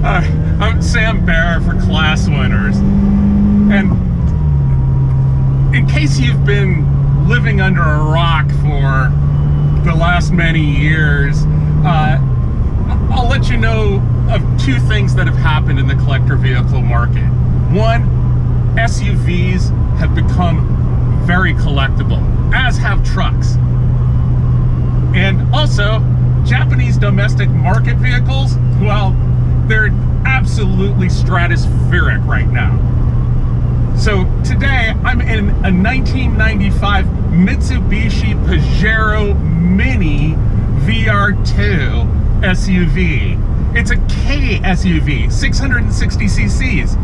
I'm Sam Bear for Class Winners, and in case you've been living under a rock for the last many years, I'll let you know of two things that have happened in the collector vehicle market. One, SUVs have become very collectible, as have trucks. And also, Japanese domestic market vehicles, well, they're absolutely stratospheric right now. So today, I'm in a 1995 Mitsubishi Pajero Mini VRII SUV. It's a K SUV, 660 cc's.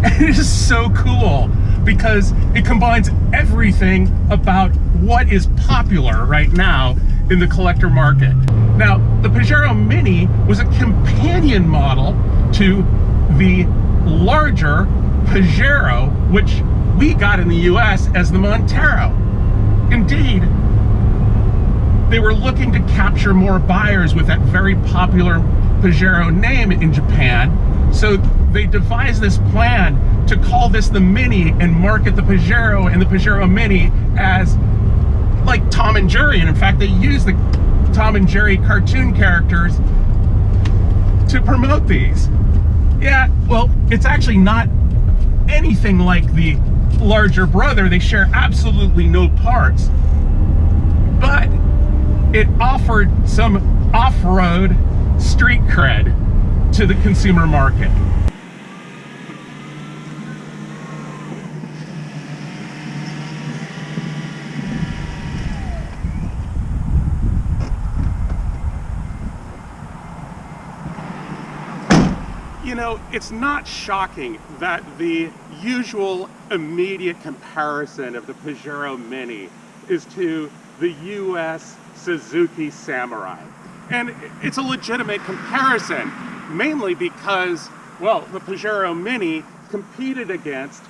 And it is so cool because it combines everything about what is popular right now in the collector market. Now, the Pajero Mini was a companion model to the larger Pajero, which we got in the US as the Montero. Indeed, they were looking to capture more buyers with that very popular Pajero name in Japan, so they devised this plan to call this the Mini and market the Pajero and the Pajero Mini as like Tom and Jerry. And in fact, they used the Tom and Jerry cartoon characters to promote these. Yeah, well, it's actually not anything like the larger brother. They share absolutely no parts, but it offered some off-road street cred to the consumer market. You know, it's not shocking that the usual immediate comparison of the Pajero Mini is to the US Suzuki Samurai. And it's a legitimate comparison, mainly because, well, the Pajero Mini competed against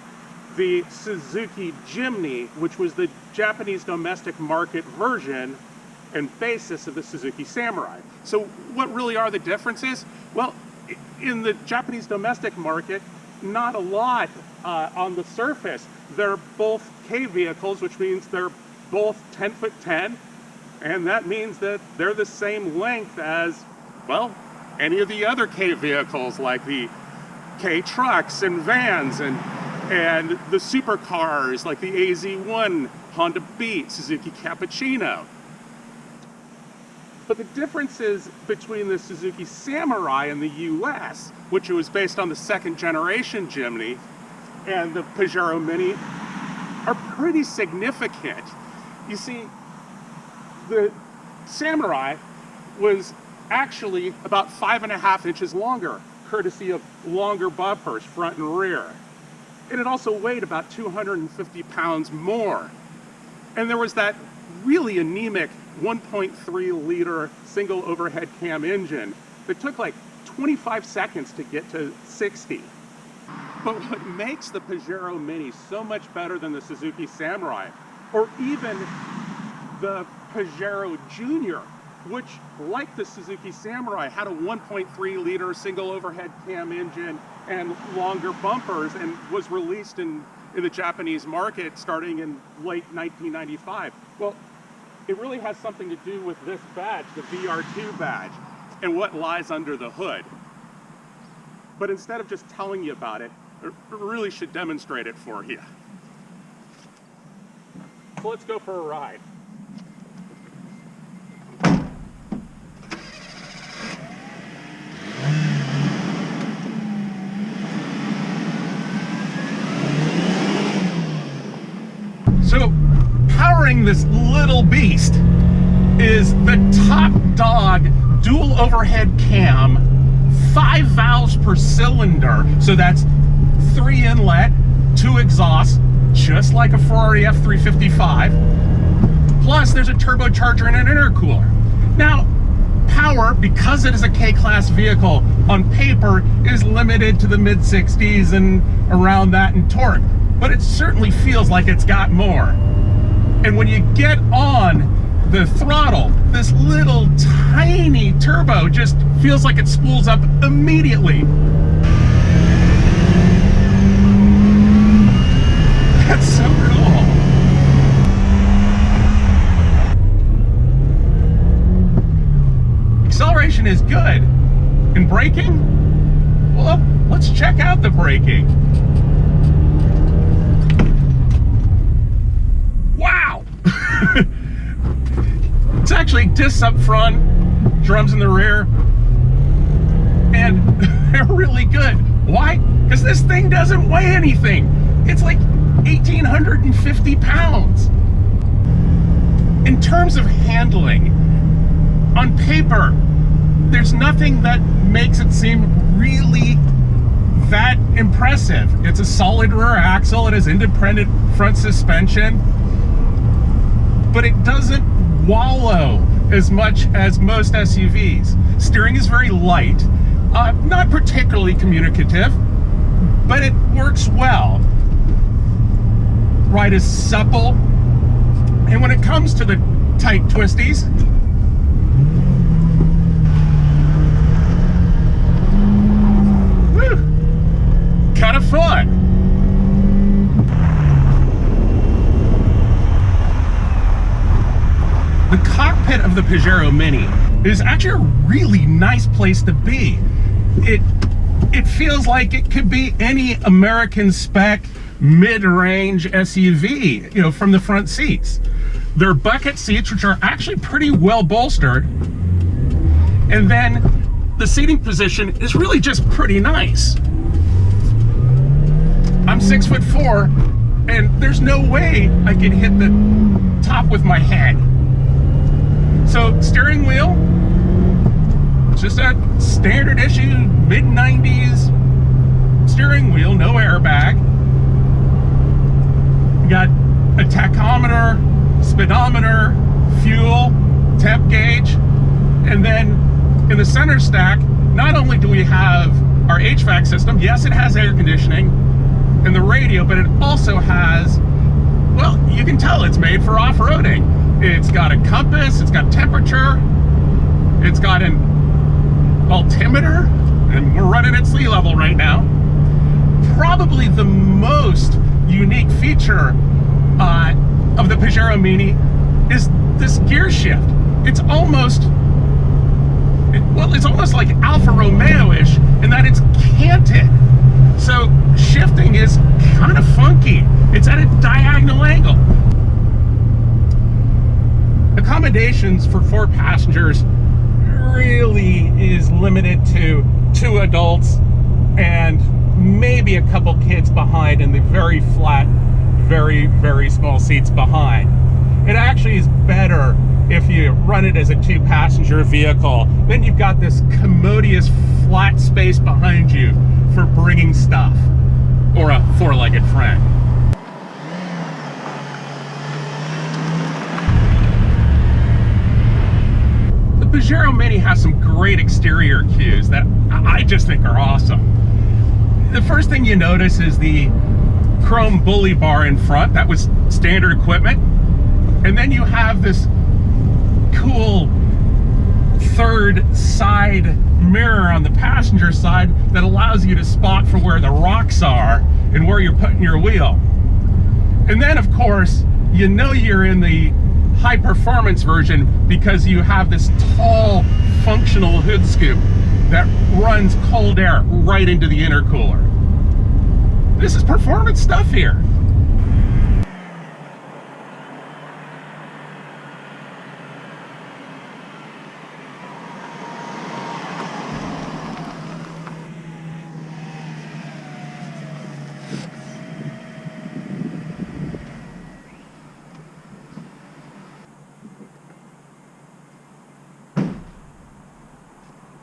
the Suzuki Jimny, which was the Japanese domestic market version and basis of the Suzuki Samurai. So what really are the differences? Well, in the Japanese domestic market, not a lot on the surface. They're both K vehicles, which means they're both 10'10", and that means that they're the same length as, well, any of the other K vehicles, like the K trucks and vans and the supercars like the AZ1, Honda Beat, Suzuki Cappuccino. But the differences between the Suzuki Samurai in the US, which was based on the second generation Jimny, and the Pajero Mini are pretty significant. You see, the Samurai was actually about 5.5 inches longer, courtesy of longer bumpers, front and rear. And it also weighed about 250 pounds more. And there was that really anemic 1.3 liter single overhead cam engine that took like 25 seconds to get to 60. But what makes the Pajero Mini so much better than the Suzuki Samurai, or even the Pajero Junior, which, like the Suzuki Samurai, had a 1.3 liter single overhead cam engine and longer bumpers, and was released in the Japanese market starting in late 1995. Well, it really has something to do with this badge, the VRII badge, and what lies under the hood. But instead of just telling you about it, I really should demonstrate it for you. So let's go for a ride. So, powering this little beast is the top dog dual overhead cam, 5 valves per cylinder. So that's 3 inlet, 2 exhaust, just like a Ferrari F355. Plus there's a turbocharger and an intercooler. Now, power, because it is a K-class vehicle, on paper is limited to the mid-60s and around that in torque. But it certainly feels like it's got more. And when you get on the throttle, this little tiny turbo just feels like it spools up immediately. That's so cool. Acceleration is good. And braking? Well, let's check out the braking. Wow! It's actually discs up front, drums in the rear, and they're really good. Why? Because this thing doesn't weigh anything. It's like 1,850 pounds. In terms of handling, on paper, there's nothing that makes it seem really that impressive. It's a solid rear axle, it has independent front suspension, but it doesn't wallow as much as most SUVs. Steering is very light, not particularly communicative, but it works well. Ride is supple, and when it comes to the tight twisties, kind of fun. The cockpit of the Pajero Mini is actually a really nice place to be. It feels like it could be any American spec mid-range SUV, you know, from the front seats. They're bucket seats, which are actually pretty well bolstered. And then the seating position is really just pretty nice. I'm 6'4", and there's no way I can hit the top with my head. So steering wheel, just a standard issue mid-90s steering wheel, no airbag. You got a tachometer, speedometer, fuel, temp gauge, and then in the center stack, not only do we have our HVAC system, yes, it has air conditioning, and the radio, but it also has, well, you can tell it's made for off-roading. It's got a compass, it's got temperature, it's got an altimeter, and we're running at sea level right now. Probably the most unique feature of the Pajero Mini is this gear shift. It's almost, well, it's almost like Alfa Romeo-ish in that it's canted. So shifting is kind of funky. It's at a diagonal angle. Accommodations for 4 passengers really is limited to 2 adults and maybe a couple kids behind in the very flat, very, very small seats behind. It actually is better if you run it as a 2-passenger vehicle. Then you've got this commodious flat space behind you for bringing stuff, or a 4-legged friend. The Pajero Mini has some great exterior cues that I just think are awesome. The first thing you notice is the chrome bully bar in front. That was standard equipment. And then you have this cool third side mirror on the passenger side that allows you to spot for where the rocks are and where you're putting your wheel. And then, of course, you know you're in the high performance version because you have this tall functional hood scoop that runs cold air right into the intercooler. This is performance stuff here.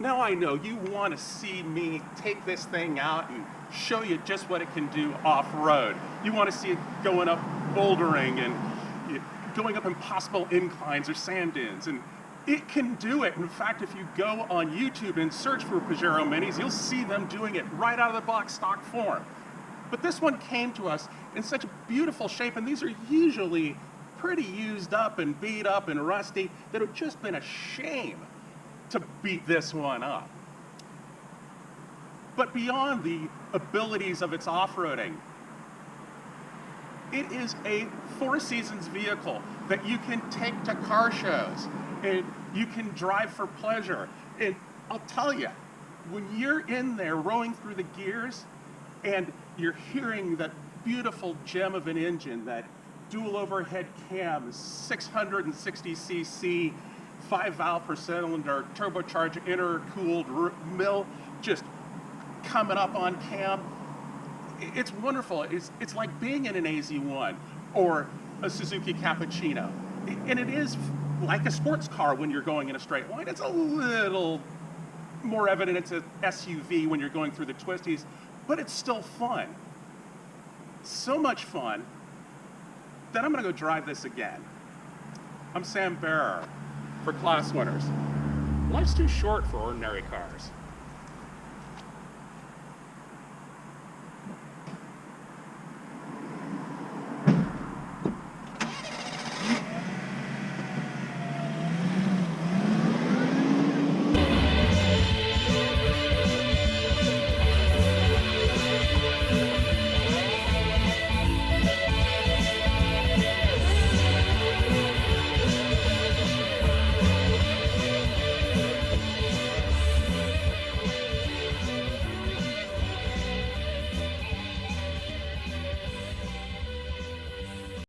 Now I know you want to see me take this thing out and show you just what it can do off-road. You want to see it going up bouldering and going up impossible inclines or sand dunes, and it can do it. In fact, if you go on YouTube and search for Pajero Minis, you'll see them doing it right out of the box stock form. But this one came to us in such a beautiful shape, and these are usually pretty used up and beat up and rusty, that it would just been a shame to beat this one up. But beyond the abilities of its off-roading, it is a Four Seasons vehicle that you can take to car shows and you can drive for pleasure. And I'll tell you, when you're in there rowing through the gears and you're hearing that beautiful gem of an engine, that dual overhead cam, 660cc, 5 valve per cylinder, turbocharged intercooled mill, just coming up on cam, it's wonderful. It's like being in an AZ1 or a Suzuki Cappuccino. And it is like a sports car when you're going in a straight line. It's a little more evident it's an SUV when you're going through the twisties, but it's still fun. So much fun that I'm gonna go drive this again. I'm Sam Bearer for Class Winners. Life's too short for ordinary cars.